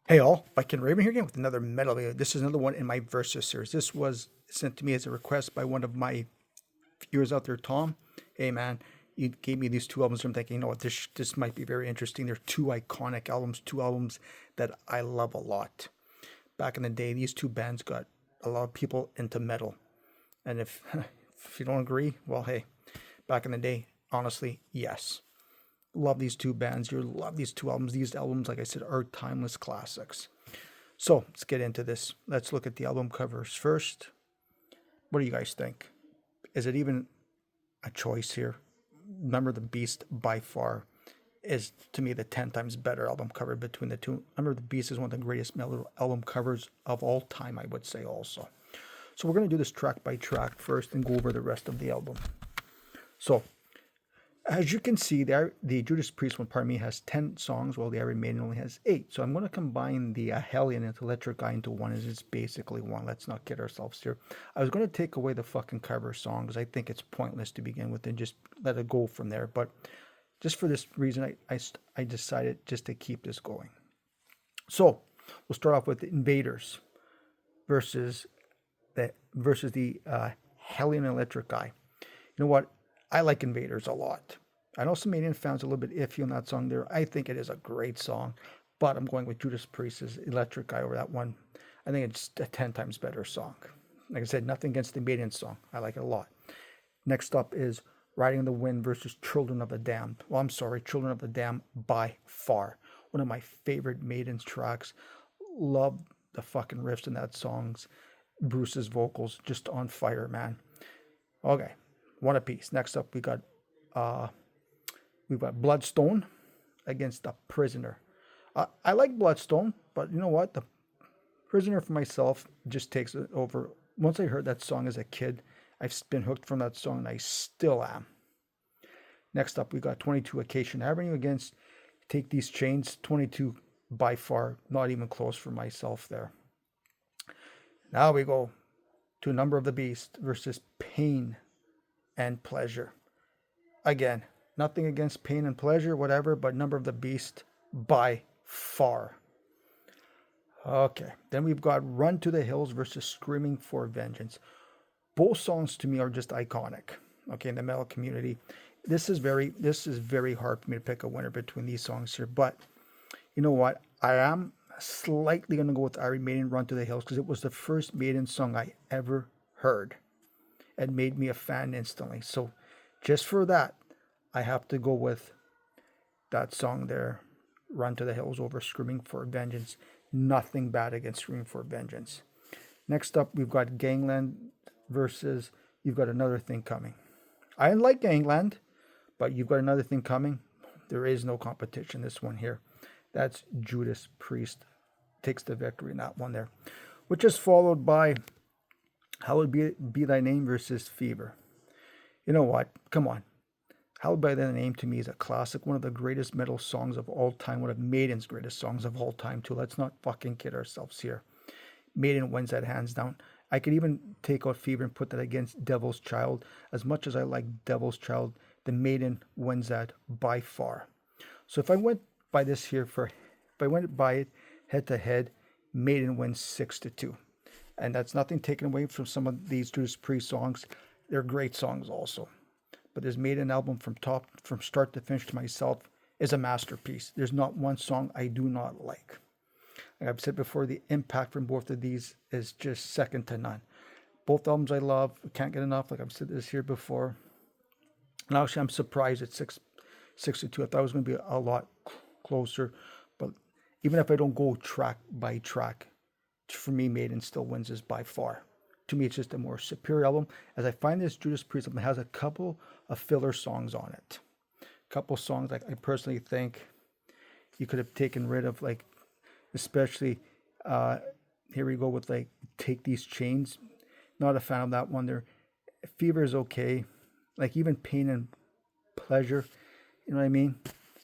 Hey all, Viking Raven here again with another metal video. This is another one in my Versus series. This was sent to me as a request by one of my viewers out there, Tom. Hey man, you gave me these two albums. I'm thinking, you know what, this might be very interesting. They're two iconic albums, two albums that I love a lot. Back in the day, these two bands got a lot of people into metal. And if if you don't agree, well, hey, back in the day, honestly, yes. Love these two bands. You love these two albums. These albums, like I said, are timeless classics. So let's get into this. Let's look at the album covers first. What do you guys think? Is it even a choice here? Number of the Beast by far is to me the 10 times better album cover between the two. Number of the Beast is one of the greatest metal album covers of all time, I would say also. So we're going to do this track by track first and go over the rest of the album. So as you can see, the Judas Priest one, pardon me, has 10 songs, while the Iron Maiden only has 8. So I'm going to combine the Hellion and Electric Eye into one, as it's basically one. Let's not kid ourselves here. I was going to take away the fucking cover songs. I think it's pointless to begin with and just let it go from there. But just for this reason, I decided just to keep this going. So we'll start off with the Invaders versus the Hellion and Electric Eye. You know what? I like Invaders a lot. I know some Maiden fans are a little bit iffy on that song there. I think it is a great song, but I'm going with Judas Priest's Electric Eye over that one. I think it's a 10 times better song. Like I said, nothing against the Maiden song. I like it a lot. Next up is Riding in the Wind versus Children of the Damned. Well, I'm sorry, Children of the Damned by far. One of my favorite Maiden's tracks. Love the fucking riffs in that songs. Bruce's vocals just on fire, man. Okay, one apiece. Next up, uh, we've got Bloodstone against the Prisoner. I like Bloodstone, but you know what? The Prisoner for myself just takes it over. Once I heard that song as a kid, I've been hooked from that song, and I still am. Next up, we got 22 Acacia Avenue against Take These Chains. 22 by far, not even close for myself there. Now we go to Number of the Beast versus Pain and Pleasure. Again, nothing against Pain and Pleasure, whatever, but Number of the Beast by far. Okay, then we've got Run to the Hills versus Screaming for Vengeance. Both songs to me are just iconic. Okay, in the metal community, this is very hard for me to pick a winner between these songs here. But you know what? I am slightly gonna go with Iron Maiden Run to the Hills because it was the first Maiden song I ever heard. It made me a fan instantly. So just for that, I have to go with that song there, Run to the Hills over Screaming for Vengeance. Nothing bad against Screaming for Vengeance. Next up, we've got Gangland versus You've Got Another Thing Coming. I like Gangland, but You've Got Another Thing Coming. There is no competition, this one here. That's Judas Priest takes the victory in that one there, which is followed by Hallowed Be Thy Name versus Fever. You know what? Come on. Hallowed By Thy Name to me is a classic, one of the greatest metal songs of all time, one of Maiden's greatest songs of all time too. Let's not fucking kid ourselves here. Maiden wins that hands down. I could even take out Fever and put that against Devil's Child. As much as I like Devil's Child, the Maiden wins that by far. So if I went by this here if I went by it head to head, Maiden wins 6-2. And that's nothing taken away from some of these Judas Priest songs. They're great songs also. But this Maiden album from start to finish to myself is a masterpiece. There's not one song I do not like. Like I've said before, the impact from both of these is just second to none. Both albums I love, can't get enough. Like I've said this here before. And actually, I'm surprised at 6-2. I thought it was going to be a lot closer. But even if I don't go track by track, for me, Maiden still wins this by far. To me, it's just a more superior album, as I find this Judas Priest album has a couple of filler songs on it. A couple songs like I personally think you could have taken rid of, like especially here we go with like Take These Chains. Not a fan of that one there. Fever is okay. Like even Pain and Pleasure, you know what I mean?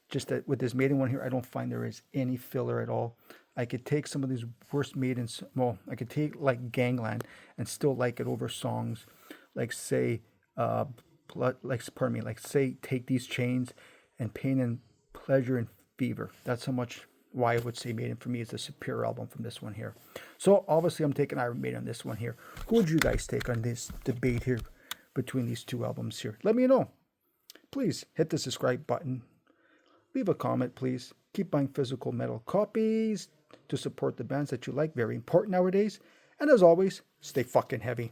Just that with this Maiden one here, I don't find there is any filler at all. I could take some of these worst Maidens. Well, I could take like Gangland and still like it over songs like say, like say Take These Chains and Pain and Pleasure and Fever. That's how much why I would say Maiden for me is the superior album from this one here. So obviously I'm taking Iron Maiden on this one here. Who would you guys take on this debate here between these two albums here? Let me know. Please hit the subscribe button. Leave a comment, please. Keep buying physical metal copies to support the bands that you like. Very important nowadays. And as always, stay fucking heavy.